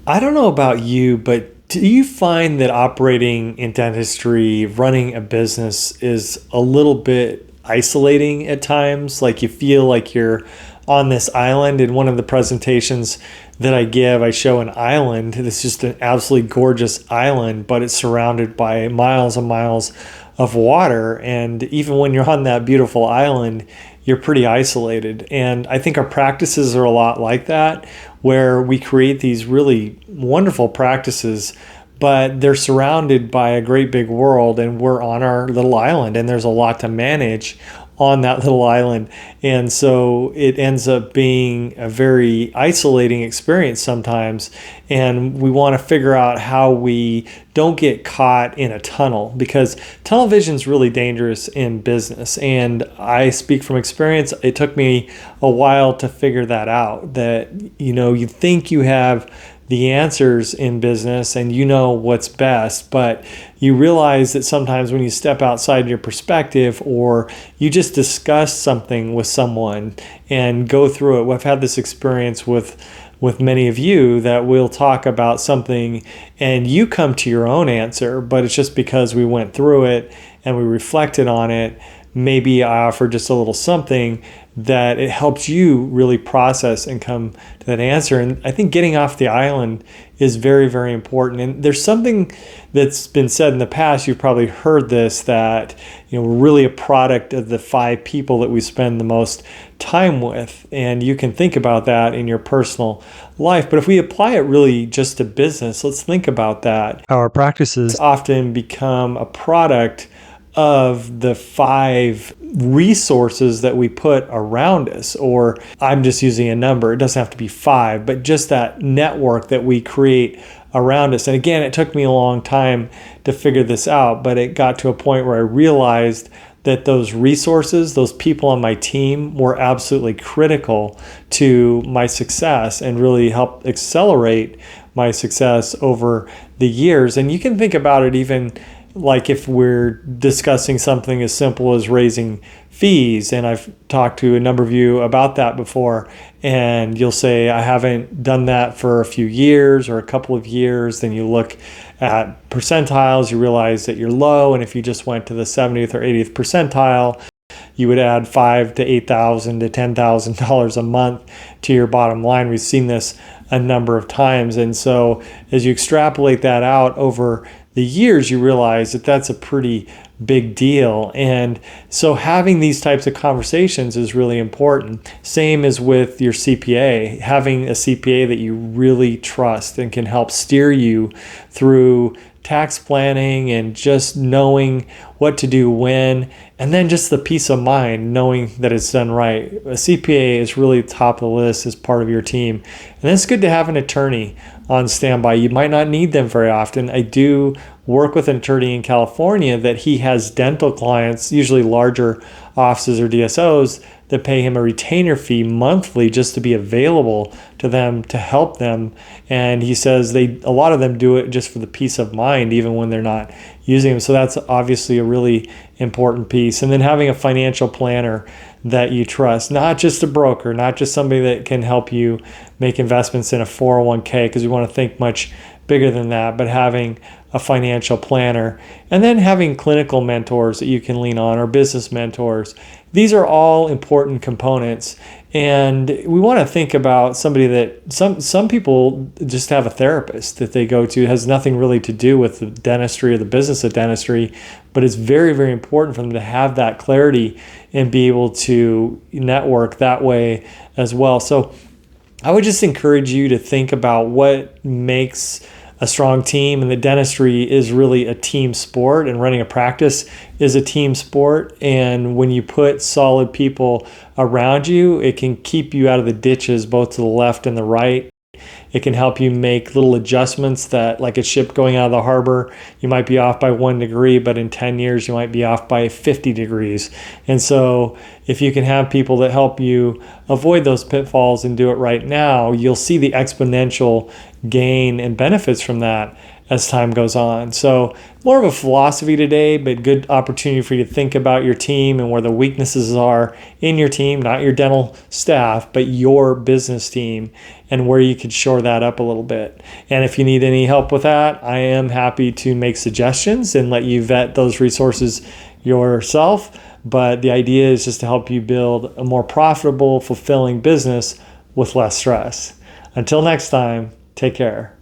I don't know about you, but do you find that operating in dentistry, running a business is a little bit isolating at times? Like you feel like you're on this island. In one of the presentations that I give, I show an island. It's just an absolutely gorgeous island, but it's surrounded by miles and miles of water. And even when you're on that beautiful island, you're pretty isolated. And I think our practices are a lot like that, where we create these really wonderful practices, but they're surrounded by a great big world, and we're on our little island, and there's a lot to manage on that little island. And so it ends up being a very isolating experience sometimes. And we want to figure out how we don't get caught in a tunnel, because tunnel vision is really dangerous in business. And I speak from experience. It took me a while to figure that out, that, you think you have the answers in business and you know what's best, but you realize that sometimes when you step outside your perspective, or you just discuss something with someone and go through it. I've had this experience with many of you, that we'll talk about something and you come to your own answer, but it's just because we went through it and we reflected on it. Maybe I offer just a little something that it helps you really process and come to that answer. And I think getting off the island is very, very important. And there's something that's been said in the past, you've probably heard this, that we're really a product of the 5 people that we spend the most time with. And you can think about that in your personal life. But if we apply it really just to business, let's think about that. Our practices often become a product of the 5 resources that we put around us, or I'm just using a number, it doesn't have to be 5, but just that network that we create around us. And again, it took me a long time to figure this out, but it got to a point where I realized that those resources, those people on my team, were absolutely critical to my success and really helped accelerate my success over the years. And you can think about it even like if we're discussing something as simple as raising fees, and I've talked to a number of you about that before, and you'll say, I haven't done that for a few years or a couple of years. Then you look at percentiles, you realize that you're low, and if you just went to the 70th or 80th percentile, you would add $5,000 to $8,000 to $10,000 a month to your bottom line. We've seen this a number of times. And so as you extrapolate that out over the years, you realize that that's a pretty big deal. And so having these types of conversations is really important. Same as with your CPA, having a CPA that you really trust and can help steer you through tax planning and just knowing what to do when, and then just the peace of mind knowing that it's done right. A CPA is really top of the list as part of your team. And it's good to have an attorney on standby. You might not need them very often. I do work with an attorney in California that he has dental clients, usually larger offices or DSOs, that pay him a retainer fee monthly just to be available to them to help them. And he says a lot of them do it just for the peace of mind, even when they're not using them. So that's obviously a really important piece. And then having a financial planner that you trust, not just a broker, not just somebody that can help you make investments in a 401k, because we want to think much bigger than that, but having a financial planner, and then having clinical mentors that you can lean on, or business mentors. These are all important components. And we want to think about somebody that some people just have a therapist that they go to. It has nothing really to do with the dentistry or the business of dentistry, but it's very, very important for them to have that clarity and be able to network that way as well. So I would just encourage you to think about what makes a strong team, and the dentistry is really a team sport, and running a practice is a team sport. And when you put solid people around you, it can keep you out of the ditches, both to the left and the right. It can help you make little adjustments that, like a ship going out of the harbor, you might be off by 1 degree, but in 10 years, you might be off by 50 degrees. And so if you can have people that help you avoid those pitfalls and do it right now, you'll see the exponential gain and benefits from that as time goes on. So more of a philosophy today, but good opportunity for you to think about your team and where the weaknesses are in your team, not your dental staff, but your business team, and where you could shore that up a little bit. And if you need any help with that, I am happy to make suggestions and let you vet those resources yourself. But the idea is just to help you build a more profitable, fulfilling business with less stress. Until next time, take care.